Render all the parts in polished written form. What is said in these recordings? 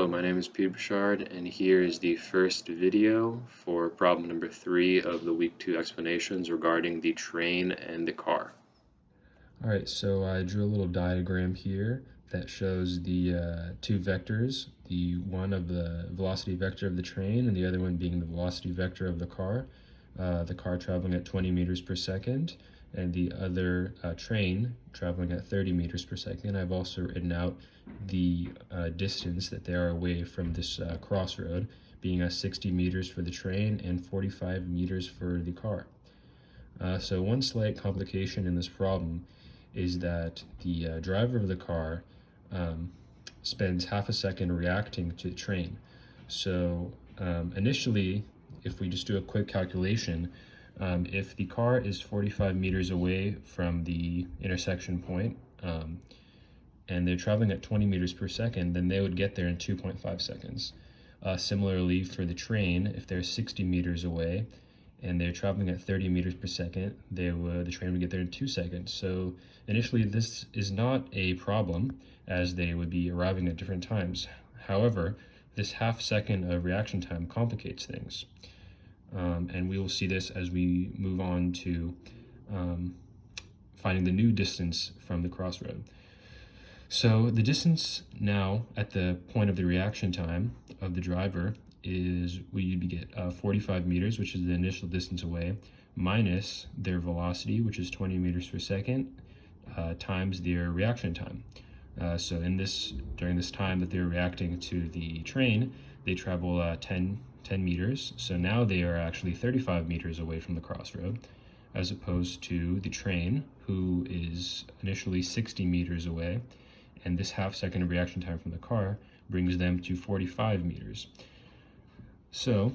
Hello, my name is Peter Bouchard, and here is the first video for problem number 3 of the week 2 explanations regarding the train and the car. Alright, so I drew a little diagram here that shows the two vectors, the one of the velocity vector of the train and the other one being the velocity vector of the car traveling at 20 meters per second and the other train traveling at 30 meters per second. I've also written out the distance that they are away from this crossroad, being 60 meters for the train and 45 meters for the car. So one slight complication in this problem is that the driver of the car spends half a second reacting to the train. So initially, if we just do a quick calculation, if the car is 45 meters away from the intersection point, and they're traveling at 20 meters per second, then they would get there in 2.5 seconds. Similarly, for the train, if they're 60 meters away and they're traveling at 30 meters per second, the train would get there in 2 seconds. So initially, this is not a problem, as they would be arriving at different times. However, this half second of reaction time complicates things. And we will see this as we move on to finding the new distance from the crossroad. So the distance now at the point of the reaction time of the driver is we get 45 meters, which is the initial distance away, minus their velocity, which is 20 meters per second, times their reaction time. So during this time that they're reacting to the train, they travel 10 meters. So now they are actually 35 meters away from the crossroad, as opposed to the train, who is initially 60 meters away. And this half second of reaction time from the car brings them to 45 meters. So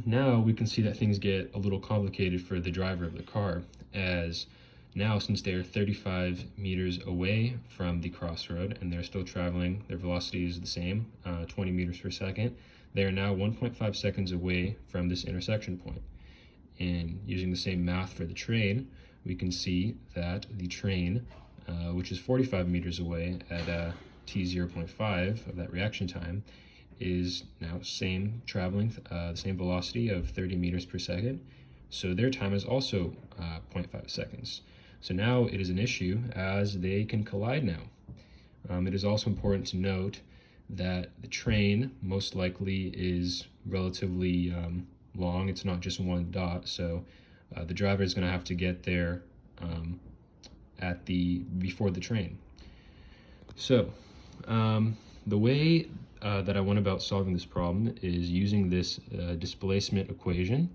now we can see that things get a little complicated for the driver of the car, as now since they are 35 meters away from the crossroad and they're still traveling, their velocity is the same, 20 meters per second, they are now 1.5 seconds away from this intersection point. And using the same math for the train, we can see that the train, which is 45 meters away at t0.5 of that reaction time, is now traveling the same velocity of 30 meters per second. So their time is also 0.5 seconds. So now it is an issue as they can collide now. It is also important to note that the train most likely is relatively long. It's not just one dot. So the driver is going to have to get there before the train. So the way that I went about solving this problem is using this displacement equation.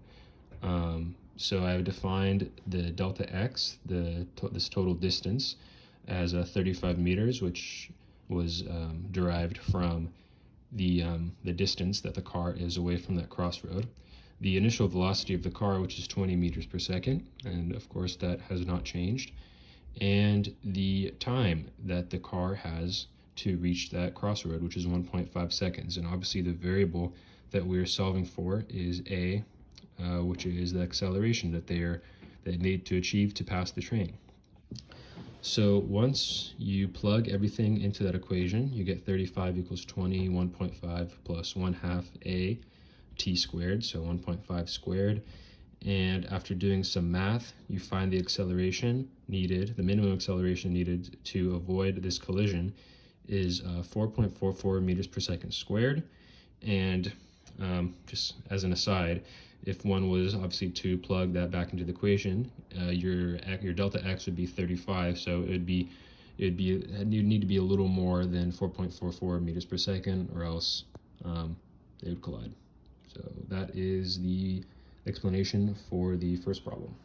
So I've defined the delta x, this total distance, as 35 meters, which was derived from the distance that the car is away from that crossroad. The initial velocity of the car, which is 20 meters per second, and of course that has not changed, and the time that the car has to reach that crossroad, which is 1.5 seconds. And obviously the variable that we're solving for is a, which is the acceleration that they need to achieve to pass the train. So once you plug everything into that equation, you get 35 equals 20, 1.5 plus 1/2 a t squared, so 1.5 squared. And after doing some math, you find the acceleration needed, the minimum acceleration needed to avoid this collision is 4.44 meters per second squared. And just as an aside, if one was obviously to plug that back into the equation, your delta x would be 35, so you'd need to be a little more than 4.44 meters per second, or else they would collide. So that is the explanation for the first problem.